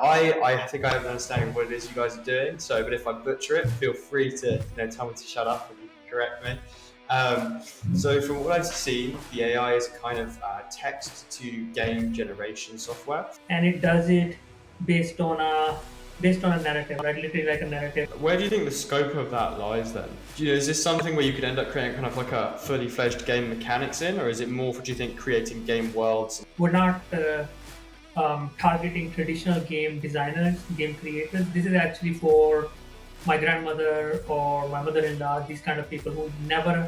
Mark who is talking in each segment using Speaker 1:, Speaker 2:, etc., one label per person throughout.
Speaker 1: I think I have an understanding of what it is you guys are doing. So, but if I butcher it, feel free to tell me to shut up and you can correct me. Um, so, from what I've seen, the AI is kind of text to game generation software.
Speaker 2: And it does it based on a narrative, right? Literally like a narrative.
Speaker 1: Where do you think the scope of that lies then? Is this something where you could end up creating kind of like a fully fledged game mechanics in, or is it more for, do you think, creating game worlds?
Speaker 2: We're not targeting traditional game designers, game creators. This is actually for my grandmother or my mother-in-law, these kind of people who never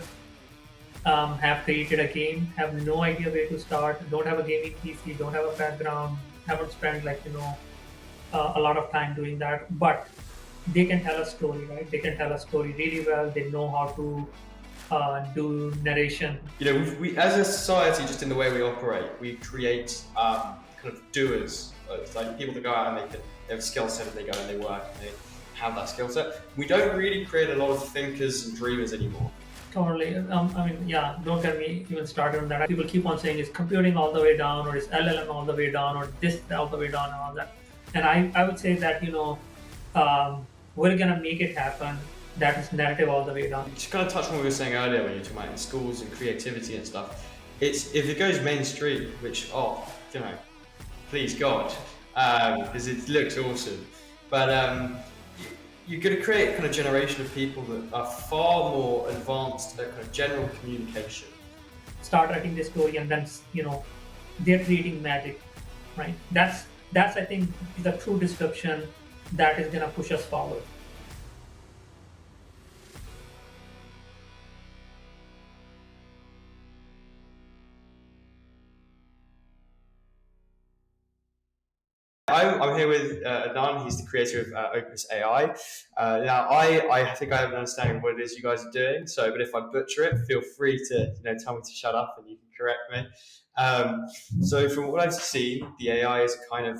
Speaker 2: have created a game, have no idea where to start, don't have a gaming PC, don't have a background, haven't spent a lot of time doing that, but they can tell a story, right? They can tell a story really well. They know how to do narration.
Speaker 1: We as a society, just in the way we operate, we create kind of doers. It's like people that go out and they have a skill set and they go and they work and they have that skill set. We don't really create a lot of thinkers and dreamers anymore.
Speaker 2: Totally. Yeah, don't get me even started on that. People keep on saying it's computing all the way down, or it's LLM all the way down, or this all the way down, and all that. And I would say that, we're going to make it happen. That is narrative all the way down.
Speaker 1: Just kind of touch on what we were saying earlier when you were talking about in schools and creativity and stuff. It's if it goes mainstream, which please God, because it looks awesome. But you're going to create a kind of generation of people that are far more advanced at kind of general communication.
Speaker 2: Start writing the story, and then they're creating magic, right? That's I think the true description that is going to push us forward.
Speaker 1: I'm here with Adnan. He's the creator of Opus AI. Now, I think I have an understanding of what it is you guys are doing. So, but if I butcher it, feel free to tell me to shut up and you can correct me. Um, so, from what I've seen, the AI is a kind of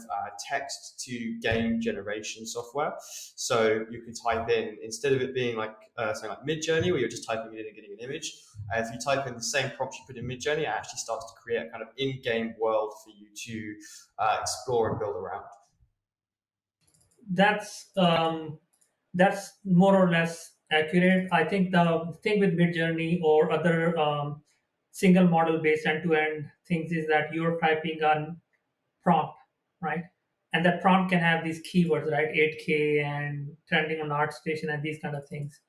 Speaker 1: text to game generation software. So you can type in, instead of it being like something like Midjourney, where you're just typing it in and getting an image. If you type in the same prompt you put in Midjourney, it actually starts to create a kind of in-game world for you to explore and build around.
Speaker 2: That's more or less accurate. I think the thing with Midjourney or other single model based end-to-end things is that you're typing on prompt, right? And that prompt can have these keywords, right? 8K and trending on ArtStation and these kind of things.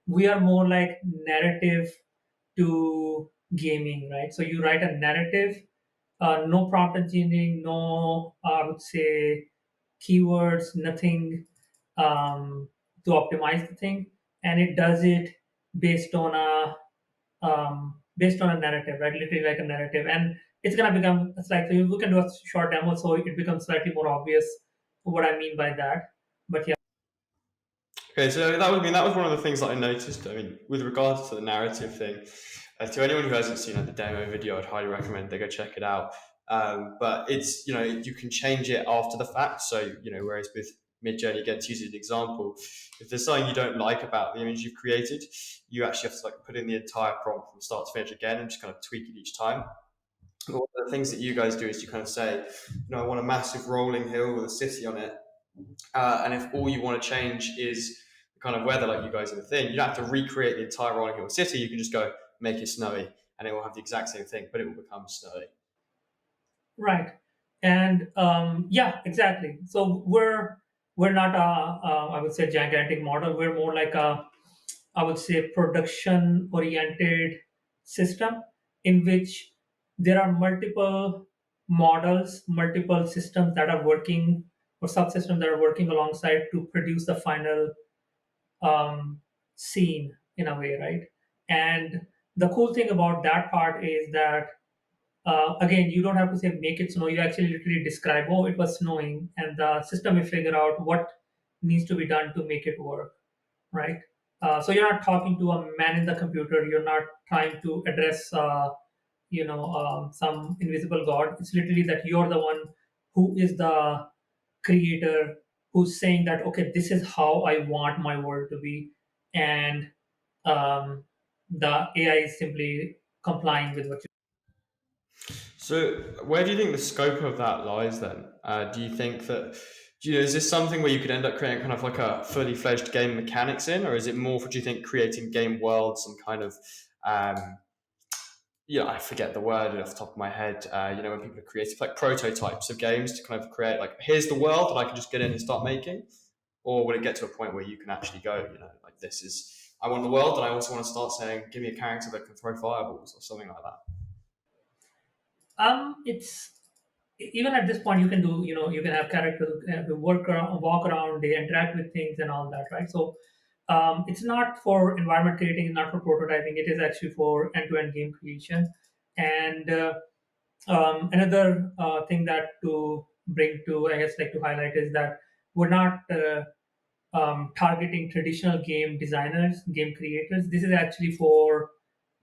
Speaker 2: We are more like narrative to gaming, right? So you write a narrative, no prompt engineering, no, I would say, keywords, nothing to optimize the thing, and it does it based on a narrative, right? Literally like a narrative, and it's gonna become. It's like we can do a short demo, so it becomes slightly more obvious what I mean by that. But yeah.
Speaker 1: Okay, so that was one of the things that I noticed. I mean, with regards to the narrative thing, to anyone who hasn't seen the demo video, I'd highly recommend they go check it out. But it's you can change it after the fact. So whereas with Midjourney, again, to use an example, if there's something you don't like about the image you've created, you actually have to put in the entire prompt from start to finish again and just kind of tweak it each time. One of the things that you guys do is you kind of say, I want a massive rolling hill with a city on it. And if all you want to change is the kind of weather, like you guys in the thing, you don't have to recreate the entire rolling hill city. You can just go make it snowy, and it will have the exact same thing, but it will become snowy.
Speaker 2: Right. And yeah, exactly. So we're not I would say gigantic model. We're more like a, I would say, production oriented system in which there are multiple models, multiple systems that are working, or subsystems that are working alongside to produce the final scene in a way, right? And the cool thing about that part is that again, you don't have to say make it snow. You actually literally describe, oh, it was snowing, and the system will figure out what needs to be done to make it work, right? So you're not talking to a man in the computer. You're not trying to address, some invisible god. It's literally that you're the one who is the creator, who's saying that, okay, this is how I want my world to be, and um, the AI is simply complying with what you.
Speaker 1: So, where do you think the scope of that lies then? Do you think that Do you know, is this something where you could end up creating kind of like a fully fledged game mechanics in, or is it more, do you think, creating game worlds and kind of, um, yeah, I forget the word off the top of my head. When people are creating like prototypes of games to kind of create like, here's the world that I can just get in and start making, or will it get to a point where you can actually go, like this is, I want the world, and I also want to start saying, give me a character that can throw fireballs or something like that.
Speaker 2: It's even at this point you can do, you can have characters who work around, walk around, they interact with things and all that, right? So it's not for environment creating, not for prototyping. It is actually for end-to-end game creation. And another thing that to bring to, I guess, like to highlight is that we're not targeting traditional game designers, game creators. This is actually for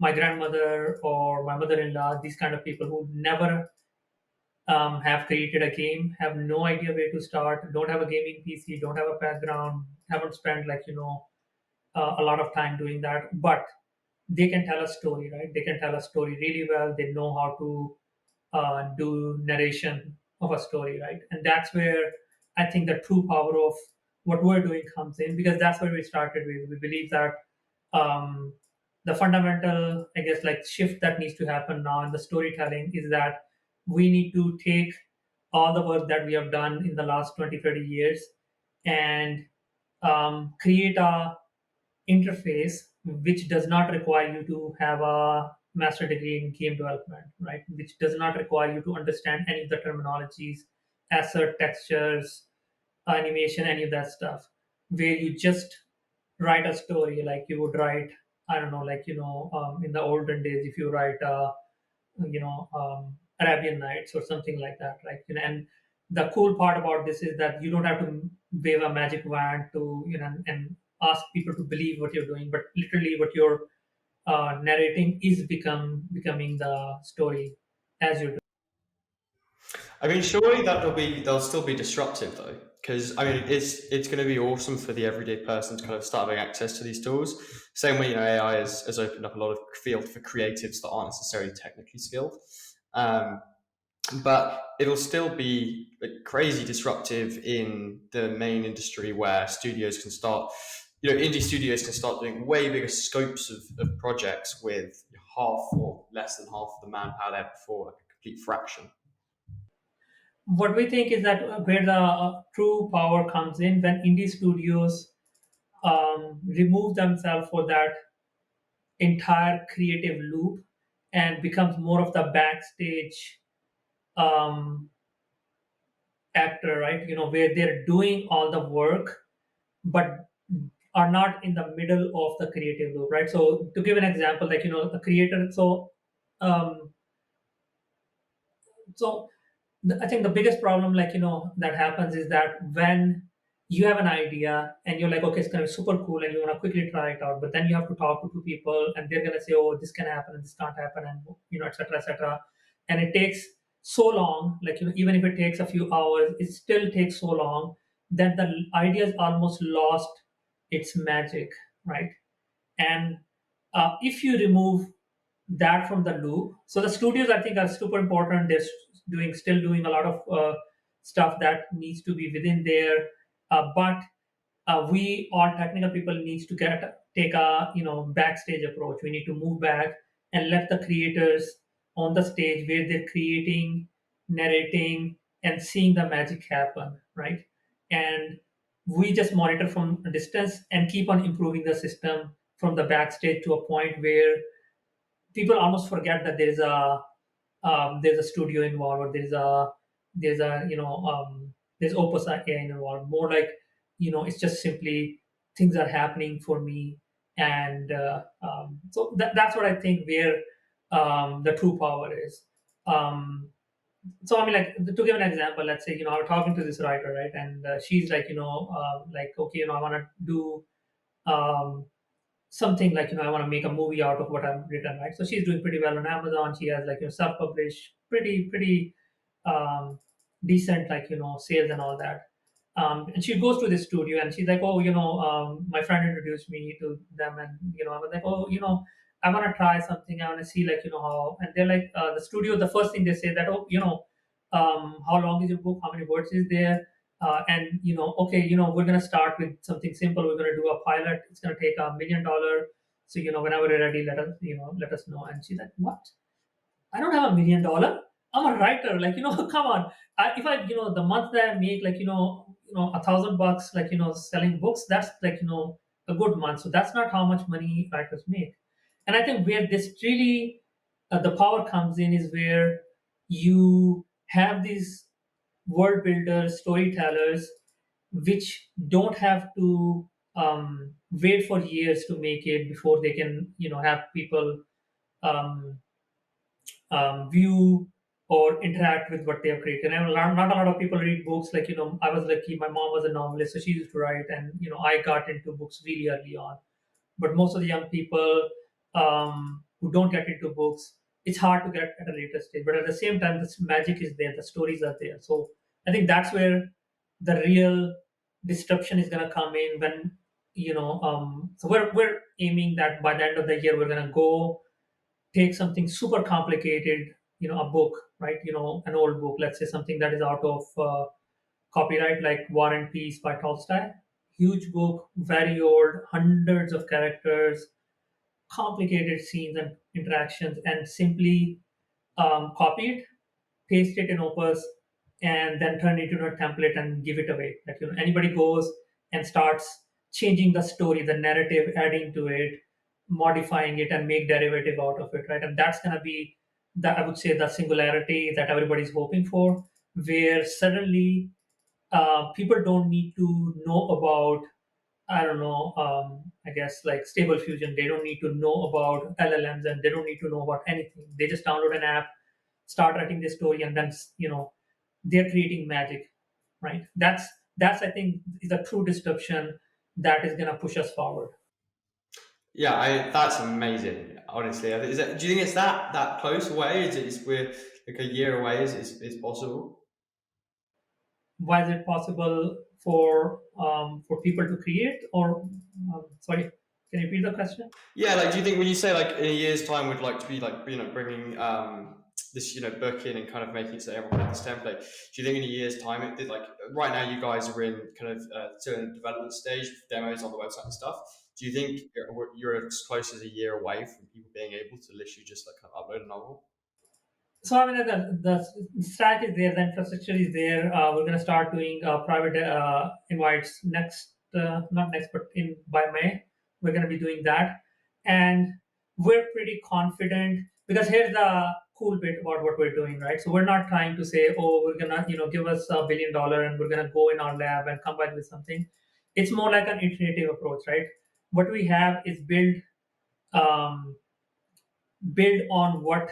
Speaker 2: my grandmother or my mother-in-law, these kind of people who never have created a game, have no idea where to start, don't have a gaming PC, don't have a background, haven't spent a lot of time doing that, but they can tell a story, right? They can tell a story really well. They know how to do narration of a story, right? And that's where I think the true power of what we're doing comes in, because that's where we started with. We believe that um, the fundamental, I guess, like shift that needs to happen now in the storytelling is that we need to take all the work that we have done in the last 20, 30 years and create a interface which does not require you to have a master degree in game development, right? Which does not require you to understand any of the terminologies, assert textures, animation, any of that stuff, where you just write a story like you would write, I don't know, in the olden days, if you write Arabian Nights or something like that, right? And the cool part about this is that you don't have to wave a magic wand to and ask people to believe what you're doing, but literally what you're narrating is becoming the story as you do.
Speaker 1: I mean, surely they'll still be disruptive though, because I mean, it's going to be awesome for the everyday person to kind of start having access to these tools. Same way, AI has opened up a lot of field for creatives that aren't necessarily technically skilled. Um, but it'll still be crazy disruptive in the main industry where studios can start, indie studios can start doing way bigger scopes of projects with half or less than half of the manpower they had before, like a complete fraction.
Speaker 2: What we think is that where the true power comes in when indie studios remove themselves for that entire creative loop and becomes more of the backstage um, actor, right? Where they're doing all the work, but are not in the middle of the creative loop, right? So to give an example, the creator. Um, so I think the biggest problem, that happens is that when you have an idea and you're like, okay, it's gonna be super cool, and you want to quickly try it out, but then you have to talk to two people, and they're gonna say, oh, this can happen and this can't happen, and etc., etc., and it takes so long. Even if it takes a few hours, it still takes so long that the idea is almost lost its magic, right? And if you remove that from the loop, so the studios I think are super important. They're still doing a lot of stuff that needs to be within there, but we all technical people needs to take a backstage approach. We need to move back and let the creators on the stage where they're creating, narrating, and seeing the magic happen, right? And we just monitor from a distance and keep on improving the system from the backstage to a point where people almost forget that there's a studio involved, or there's a there's Opus AI involved. More like it's just simply things are happening for me, and so that's what I think where the true power is. Um, so I mean, like to give an example, let's say I was talking to this writer, right, and she's like like, okay, I want to do um, something like I want to make a movie out of what I've written, right? So she's doing pretty well on Amazon. She has self-published, pretty um, decent sales and all that. And she goes to this studio and she's like, oh, my friend introduced me to them, and I was like, oh, I want to try something. I want to see how. And they're like, the studio. The first thing they say that, oh, how long is your book? How many words is there? and okay, we're going to start with something simple. We're going to do a pilot. It's going to take $1 million. So whenever you're ready, let us know. And she's like, what? I don't have $1 million. I'm a writer. Like, come on. If I, the month that I make, like, $1,000, like, selling books, that's like, a good month. So that's not how much money writers make. And I think where this really, the power comes in is where you have these world builders, storytellers, which don't have to wait for years to make it before they can, have people um, view or interact with what they have created. And not a lot of people read books. Like, I was lucky. My mom was a novelist, so she used to write, and I got into books really early on. But most of the young people who don't get into books, it's hard to get at a later stage. But at the same time, the magic is there. The stories are there. So I think that's where the real disruption is going to come in when so we're aiming that by the end of the year we're going to go take something super complicated, a book, right? An old book, let's say something that is out of copyright, like War and Peace by Tolstoy. Huge book, very old, hundreds of characters, complicated scenes and interactions, and simply copy it, paste it in Opus, and then turn it into a template and give it away. Like, anybody goes and starts changing the story, the narrative, adding to it, modifying it, and make derivative out of it, right? And that's gonna be the, I would say, the singularity that everybody's hoping for, where suddenly people don't need to know about, I don't know, I guess like Stable Fusion. They don't need to know about LLMs, and they don't need to know about anything. They just download an app, start writing their story, and then they're creating magic, right? That's I think is a true disruption that is going to push us forward.
Speaker 1: Yeah, that's amazing. Honestly, do you think it's that close away? Is we're like a year away? Is possible?
Speaker 2: Why is it possible for people to create? Or sorry, can you repeat the question?
Speaker 1: Yeah, like, do you think when you say like in a year's time would like to be like bringing this book in and kind of making it so everyone has this template? Do you think in a year's time like right now you guys are in kind of still in the development stage with demos on the website and stuff? Do you think you're as close as a year away from people being able to literally just like kind of upload a novel?
Speaker 2: So I mean, the stack is there, the infrastructure is there. We're going to start doing private invites next, not next, but in by May. We're going to be doing that, and we're pretty confident because here's the cool bit about what we're doing, right? So we're not trying to say, oh, we're gonna give us $1 billion and we're gonna go in our lab and come back with something. It's more like an iterative approach, right? What we have is um, build on what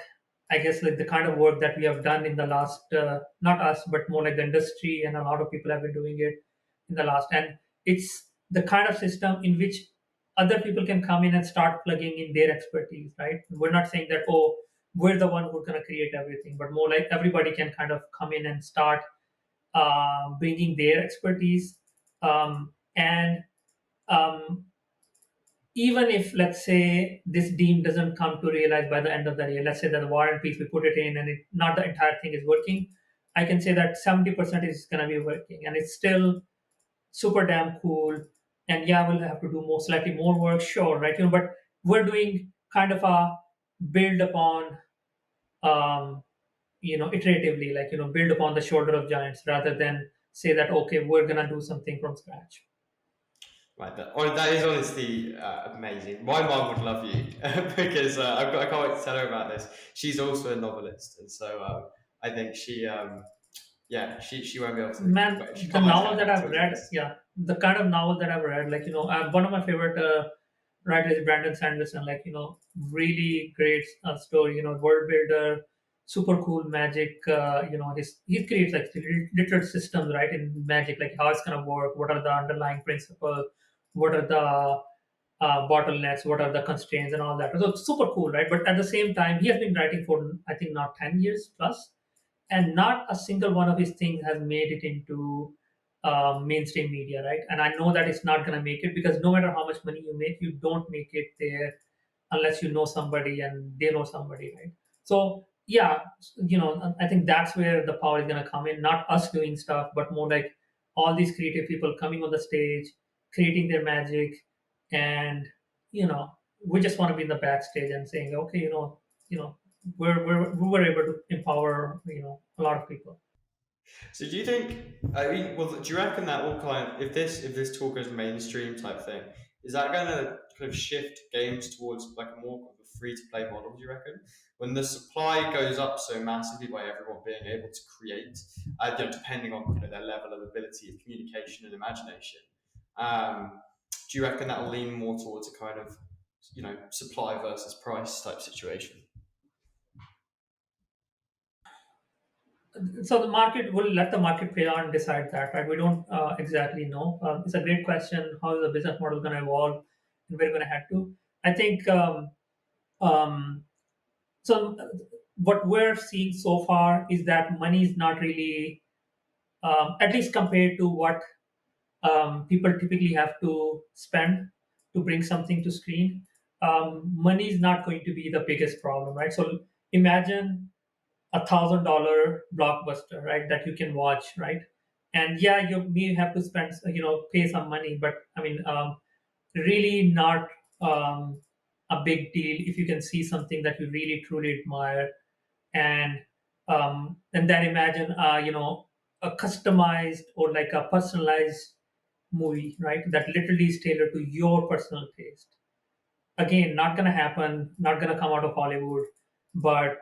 Speaker 2: I guess like the kind of work that we have done in the last, not us, but more like the industry, and a lot of people have been doing it in the last. And it's the kind of system in which other people can come in and start plugging in their expertise, right? We're not saying that, oh, we're the one who's going to create everything, but more like everybody can kind of come in and start bringing their expertise. And um, even if let's say this dean doesn't come to realize by the end of the year, let's say that the War and Peace we put it in and not the entire thing is working, I can say that 70% is going to be working and it's still super damn cool. And yeah, we'll have to do more, slightly more work, sure, right? But we're doing kind of a build upon, um, iteratively, like build upon the shoulder of giants rather than say that okay, we're gonna do something from scratch.
Speaker 1: Right, that is honestly amazing. My mom would love you because I can't wait to tell her about this. She's also a novelist, and so I think yeah, she won't be able to.
Speaker 2: Man,
Speaker 1: But she
Speaker 2: the
Speaker 1: can't wait to
Speaker 2: novel
Speaker 1: tell
Speaker 2: that
Speaker 1: you
Speaker 2: I've
Speaker 1: to
Speaker 2: read,
Speaker 1: this.
Speaker 2: yeah, the kind of novel that I've read, like one of my favorite writers is Brandon Sanderson. Like really great story. World builder, super cool magic. He creates like literal systems, right, in magic, like how it's gonna work, what are the underlying principles, what are the bottlenecks, what are the constraints, and all that. So it's super cool, right? But at the same time, he has been writing for I think now 10 years plus, and not a single one of his things has made it into mainstream media, right? And I know that it's not going to make it because no matter how much money you make, you don't make it there unless you know somebody and they know somebody, right? So yeah, I think that's where the power is going to come in, not us doing stuff, but more like all these creative people coming on the stage, creating their magic, and you know, we just want to be in the backstage and saying, okay, we were able to empower a lot of people.
Speaker 1: So do you think? I mean, well, do you reckon that will kind of, if this tool goes mainstream type thing, is that going to kind of shift games towards like a more of a free to play model? Do you reckon when the supply goes up so massively by everyone being able to create, depending on their level of ability of communication and imagination, do you reckon that will lean more towards a kind of supply versus price type situation?
Speaker 2: So the market will let the market play out and decide that, right? We don't exactly know. It's a great question. How is the business model going to evolve, and we're going to head to? I think um, so. What we're seeing so far is that money is not really, at least compared to what people typically have to spend to bring something to screen. Money is not going to be the biggest problem, right? So imagine $1,000 blockbuster, right? That you can watch, right? And yeah, you may have to spend, pay some money, but I mean, really not a big deal if you can see something that you really truly admire, and then imagine, a customized or like a personalized movie, right? That literally is tailored to your personal taste. Again, not gonna happen, not gonna come out of Hollywood, but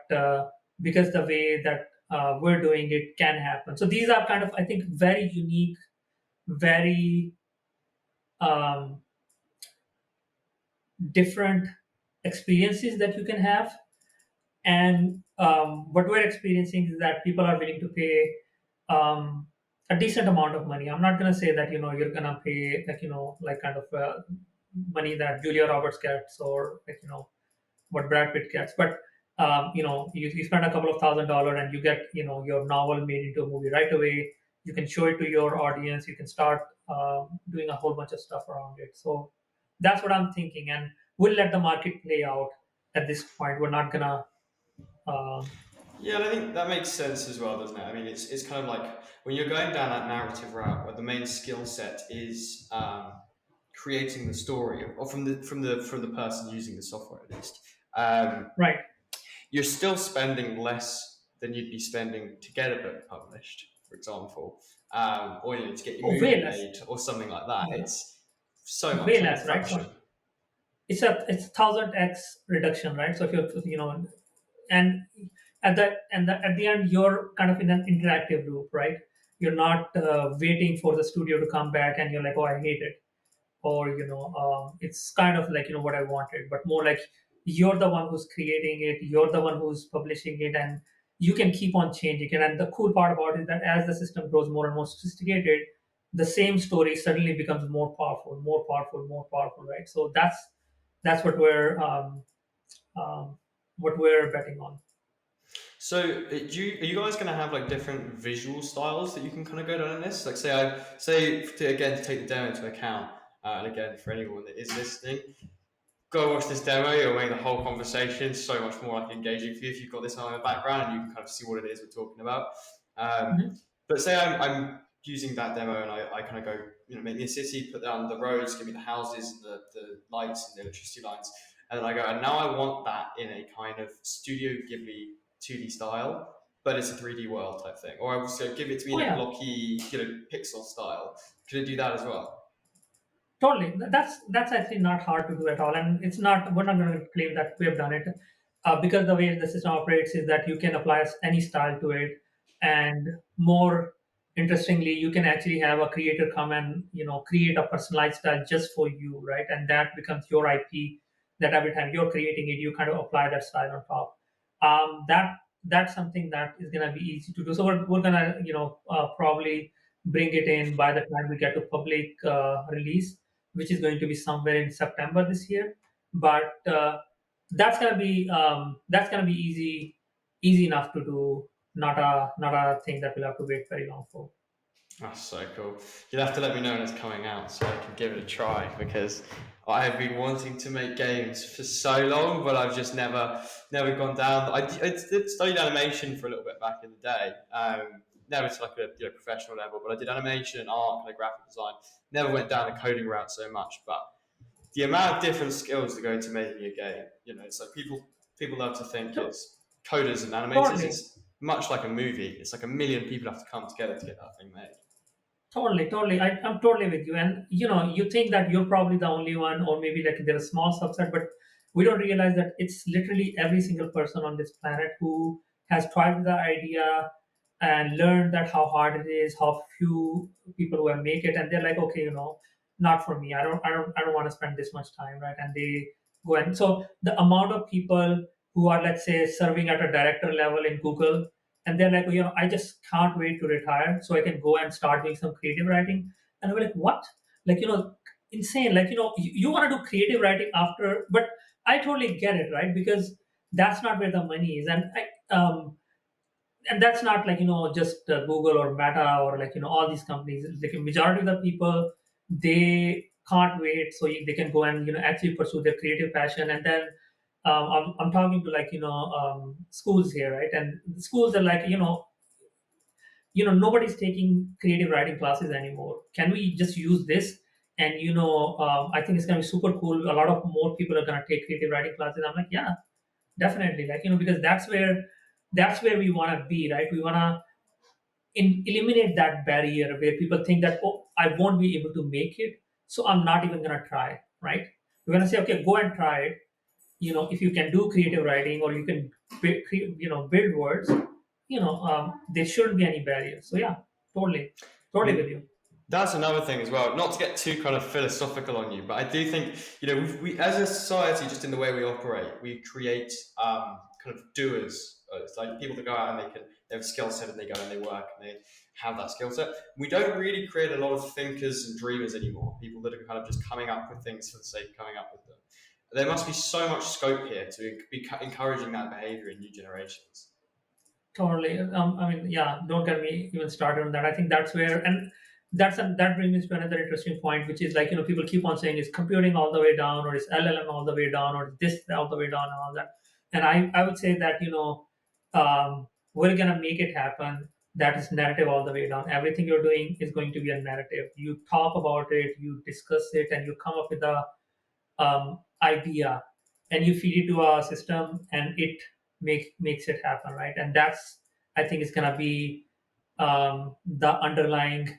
Speaker 2: because the way that we're doing it can happen. So these are kind of, I think, very unique, very um, different experiences that you can have. And what we're experiencing is that people are willing to pay um, a decent amount of money. I'm not going to say that you're going to pay like like kind of money that Julia Roberts gets, or like what Brad Pitt gets, but you spend a couple of $1,000 and you get your novel made into a movie right away. You can show it to your audience. You can start doing a whole bunch of stuff around it. So that's what I'm thinking, and we'll let the market play out. At this point, we're not gonna. Um,
Speaker 1: Yeah, and I think that makes sense as well, doesn't it? I mean, it's kind of like when you're going down that narrative route, where the main skill set is creating the story, or from the person using the software at least. Um,
Speaker 2: right.
Speaker 1: you're still spending less than you'd be spending to get a book published, for example, or to get your
Speaker 2: Oh,
Speaker 1: movie
Speaker 2: way less.
Speaker 1: made or something like that.
Speaker 2: Yeah.
Speaker 1: It's so much
Speaker 2: Way
Speaker 1: like a
Speaker 2: less, right?
Speaker 1: fraction.
Speaker 2: So it's 1,000x reduction, right? So if you're and at the end you're kind of in an interactive loop, right? You're not waiting for the studio to come back and you're like, oh, I hate it, or it's kind of like what I wanted, but more like you're the one who's creating it, you're the one who's publishing it, and you can keep on changing it. And the cool part about it is that as the system grows more and more sophisticated, the same story suddenly becomes more powerful, more powerful, more powerful, right? So that's um, what we're betting on.
Speaker 1: So, are you guys going to have like different visual styles that you can kind of go down in this? Like, again, to take the demo into account, and again for anyone that is listening, go watch this demo. You'll make the whole conversation so much more like engaging for you if you've got this on in the background and you can kind of see what it is we're talking about. Um,
Speaker 2: Mhm.
Speaker 1: but say I'm using that demo and I kind of go, make me a city, put down the roads, give me the houses, the lights, and the electricity lines, and then I go, and now I want that in a kind of Studio Ghibli 2D style, but it's a 3D world type thing. Or I would say, give it to me
Speaker 2: Oh
Speaker 1: in a
Speaker 2: yeah,
Speaker 1: blocky, pixel style. Could it do that as well?
Speaker 2: totally. That's actually not hard to do at all, and it's not. We're not going to claim that we have done it, because the way the system operates is that you can apply any style to it, and more interestingly, you can actually have a creator come and create a personalized style just for you, right? And that becomes your IP. That every time you're creating it, you kind of apply that style on top. That's something that is going to be easy to do. So we're going to probably bring it in by the time we get to public release, which is going to be somewhere in September this year. But that's gonna be easy enough to do. Not a thing that we'll have to wait very long for.
Speaker 1: That's so cool. You'll have to let me know when it's coming out so I can give it a try because I have been wanting to make games for so long, but I've just never gone down. I did study animation for a little bit back in the day, never to like a professional level, but I did animation, art, kind of graphic design. Never went down the coding route so much, but the amount of different skills that go into making a game, it's like people love to think
Speaker 2: To-
Speaker 1: it's coders and animators.
Speaker 2: Totally.
Speaker 1: It's much like a movie. It's like a million people have to come together to get that thing made.
Speaker 2: Totally, totally. I'm totally with you. And you think that you're probably the only one, or maybe like there's a small subset, but we don't realize that it's literally every single person on this planet who has tried the idea and learned that how hard it is, how few people who have make it, and they're like, okay, not for me. I don't want to spend this much time, right? And they go, and so the amount of people who are, let's say, serving at a director level in Google, and they're like, I just can't wait to retire so I can go and start doing some creative writing. And I'm like, what? Like, insane. Like, you want to do creative writing after, but I totally get it, right? Because that's not where the money is. And that's not like, just Google or Meta or like, all these companies. Like a majority of the people, they can't wait so they can go and, actually pursue their creative passion. And then I'm talking to like schools here, right? And the schools are like, nobody's taking creative writing classes anymore. Can we just use this? And I think it's gonna be super cool. A lot of more people are gonna take creative writing classes. I'm like, yeah, definitely. Like, because that's where we want to be, right? We want to eliminate that barrier where people think that, oh, I won't be able to make it, so I'm not even gonna try, right? We're gonna say, okay, go and try it. If you can do creative writing or you can build words, there shouldn't be any barriers. So yeah, totally,
Speaker 1: I
Speaker 2: totally with
Speaker 1: mean,
Speaker 2: you.
Speaker 1: that's another thing as well. Not to get too kind of philosophical on you, but I do think we as a society, just in the way we operate, we create kind of doers. It's like people that go out and they have a skill set and they go and they work and they have that skill set. We don't really create a lot of thinkers and dreamers anymore. People that are kind of just coming up with things for the sake of coming up with them. There must be so much scope here to be encouraging that behavior in new generations.
Speaker 2: Totally. I mean, yeah, don't get me even started on that. I think that's where, and that brings me to another interesting point, which is like, people keep on saying is computing all the way down, or is LLM all the way down, or is this all the way down, and all that. And I would say that, we're going to make it happen. That is narrative all the way down. Everything you're doing is going to be a narrative. You talk about it, you discuss it, and you come up with a idea, and you feed it to a system, and it makes it happen, right? And that's, I think, is going to be the underlying,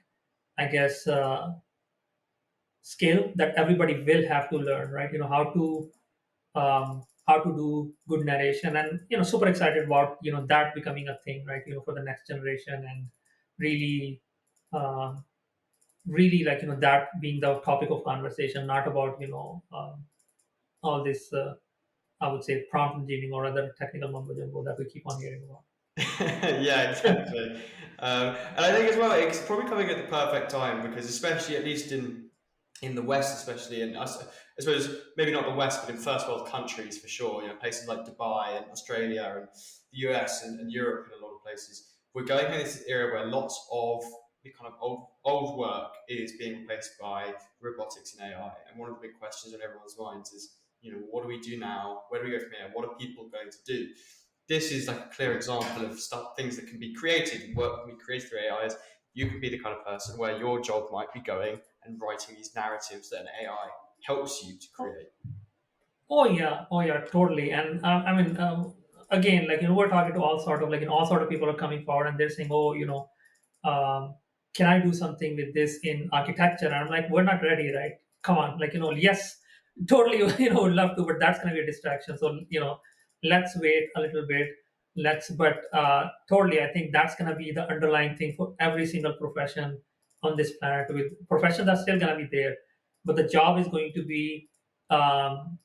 Speaker 2: I guess, skill that everybody will have to learn, right? How to do good narration. And super excited about that becoming a thing, right? For the next generation, and really um, really, like, that being the topic of conversation, not about all this, I would say, prompt engineering or other technical mumbo jumbo that we keep on hearing about.
Speaker 1: Yeah, exactly. And I think as well, it's probably coming at the perfect time because, especially at least in the West, especially in I suppose maybe not the West, but in first world countries for sure. Places like Dubai and Australia and the US and Europe and a lot of places. We're going in this era where lots of the kind of old work is being replaced by robotics and AI. And one of the big questions on everyone's minds is, what do we do now? Where do we go from here? What are people going to do? This is like a clear example of things that can be created and work can be created through AIs. You can be the kind of person where your job might be going and writing these narratives that an AI helps you to
Speaker 2: Oh,
Speaker 1: create.
Speaker 2: oh yeah, totally. And I mean, again, like, we're talking to all sort of, like, all sort of people are coming forward, and they're saying, oh, um, can I do something with this in architecture? And I'm like, we're not ready, right? Come on, like, yes, totally, would love to, but that's going to be a distraction. So, let's wait a little bit. But totally, I think that's going to be the underlying thing for every single profession on this planet. With professions are still going to be there, but the job is going to be, um,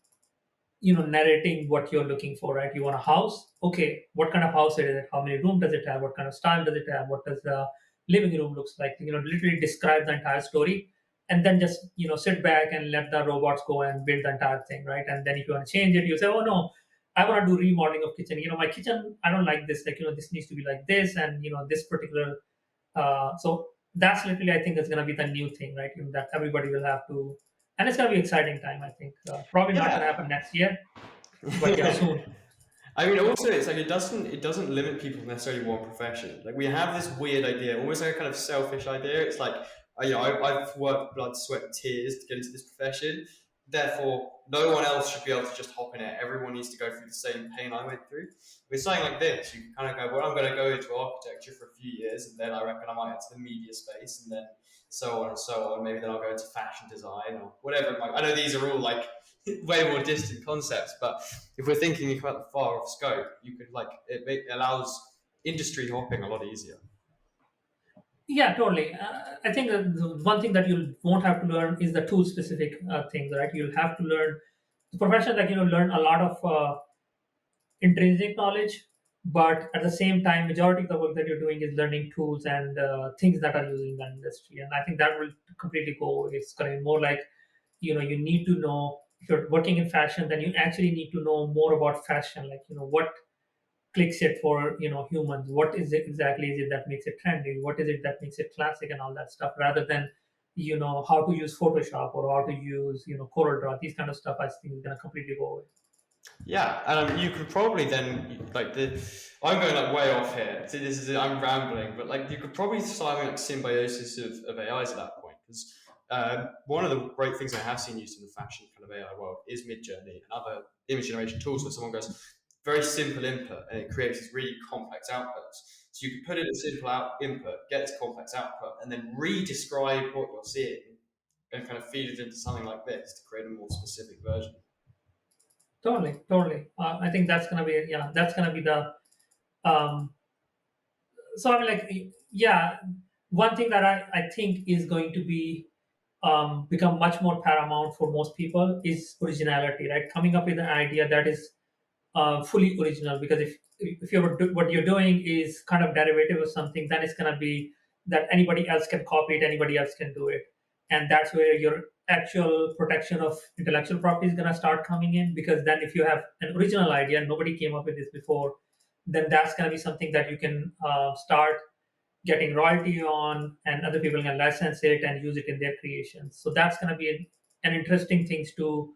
Speaker 2: narrating what you're looking for, right? You want a house, okay, what kind of house it is, how many rooms does it have, what kind of style does it have, what does the living room looks like, literally describe the entire story, and then just sit back and let the robots go and build the entire thing, right? And then if you want to change it, you say, oh no, I want to do remodeling of kitchen. My kitchen, I don't like this, like, this needs to be like this, and this particular, so that's literally, I think, is going to be the new thing, right? That everybody will have to, and it's going to be exciting time, I think. Probably not going to
Speaker 1: Yeah.
Speaker 2: happen next year, but yeah, soon.
Speaker 1: I mean, also it's like it doesn't limit people to necessarily one profession. Like we have this weird idea, almost like a kind of selfish idea. It's like I've worked blood, sweat, and tears to get into this profession. Therefore, no one else should be able to just hop in it. Everyone needs to go through the same pain I went through. With something like this, you can kind of go, well, I'm going to go into architecture for a few years, and then I reckon I might enter the media space, and then so on and so on. Maybe then I'll go into fashion design or whatever. I know these are all like way more distant concepts, but if we're thinking about the far off scope, you could like it allows industry hopping a lot easier.
Speaker 2: Yeah, totally. I think the one thing that you won't have to learn is the tool specific things, right? You'll have to learn the profession, like learn a lot of intrinsic knowledge, but at the same time, majority of the work that you're doing is learning tools and things that are used in the industry. And I think that will completely go. It's going to be more like you need to know if you're working in fashion, then you actually need to know more about fashion, like what clicks it for humans, what is it exactly is it that makes it trendy, what is it that makes it classic and all that stuff, rather than how to use Photoshop or how to use Corel Draw. These kind of stuff I think is going to completely go away.
Speaker 1: Yeah, and you could probably then like I'm going like way off here. See, I'm rambling, but like you could probably start like symbiosis of AIs at that point because one of the great things I have seen used in the fashion kind of AI world is Midjourney and other image generation tools where someone goes very simple input and it creates these really complex outputs. So you can put in a simple input, get this complex output, and then re-describe what you're seeing and kind of feed it into something like this to create a more specific version.
Speaker 2: Totally, totally. I think that's gonna be, that's gonna be the um, so I mean, like, yeah, one thing that I think is going to be become much more paramount for most people is originality, right? Coming up with an idea that is fully original. Because if what you're doing is kind of derivative of something, then it's going to be that anybody else can copy it, anybody else can do it, and that's where your actual protection of intellectual property is going to start coming in. Because then if you have an original idea and nobody came up with this before, then that's going to be something that you can start getting royalty on, and other people can license it and use it in their creations. So that's going to be an interesting things to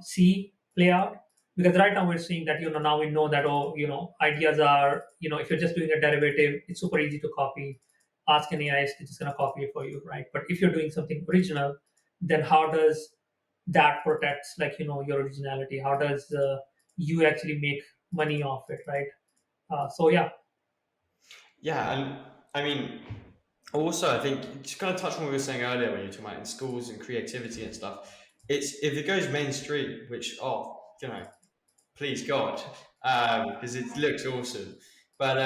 Speaker 2: see play out. Because right now we're seeing that now we know that, oh, ideas are, if you're just doing a derivative, it's super easy to copy. Ask an AI, it's just going to copy it for you, right? But if you're doing something original, then how does that protect, like, your originality? How does you actually make money off it, right? So yeah.
Speaker 1: Yeah, and I mean, also, I think just kind of touch on what we were saying earlier when you were talking about in schools and creativity and stuff. It's if it goes mainstream, which please God, because it looks awesome. But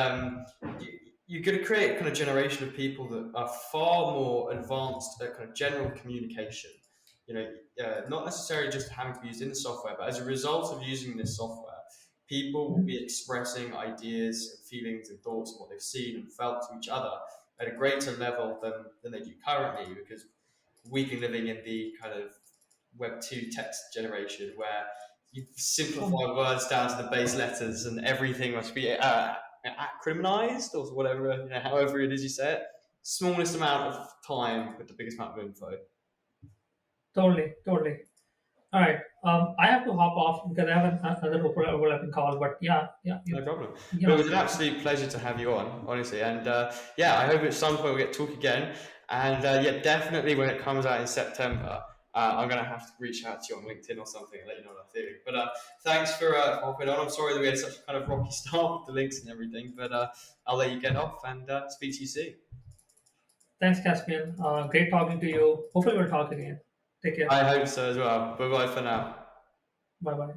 Speaker 1: you're going to create kind of generation of people that are far more advanced at kind of general communication. Not necessarily just having to be used in the software, but as a result of using this software, people will be expressing ideas and feelings and thoughts and what they've seen and felt to each other at a greater level than they do currently, because we've been living in the kind of Web 2 text generation where you simplify words down to the base letters and everything must be acronymized or whatever, however it is you say it. Smallest amount of time with the biggest amount of info.
Speaker 2: Totally, totally. All right. I have to hop off because I have another overlapping call. But yeah, yeah,
Speaker 1: No problem. But it
Speaker 2: yeah.
Speaker 1: was an absolute pleasure to have you on, honestly. And yeah, I hope at some point we get to talk again. And yeah, definitely when it comes out in September, I'm going to have to reach out to you on LinkedIn or something and let you know what I'm feeling. But thanks for hopping on. I'm sorry that we had such a kind of rocky start with the links and everything, but I'll let you get off and speak to you soon.
Speaker 2: Thanks, Caspian. Great talking to you. Hopefully, we'll talk again. Take care.
Speaker 1: I hope so as well. Bye bye for now.
Speaker 2: Bye bye.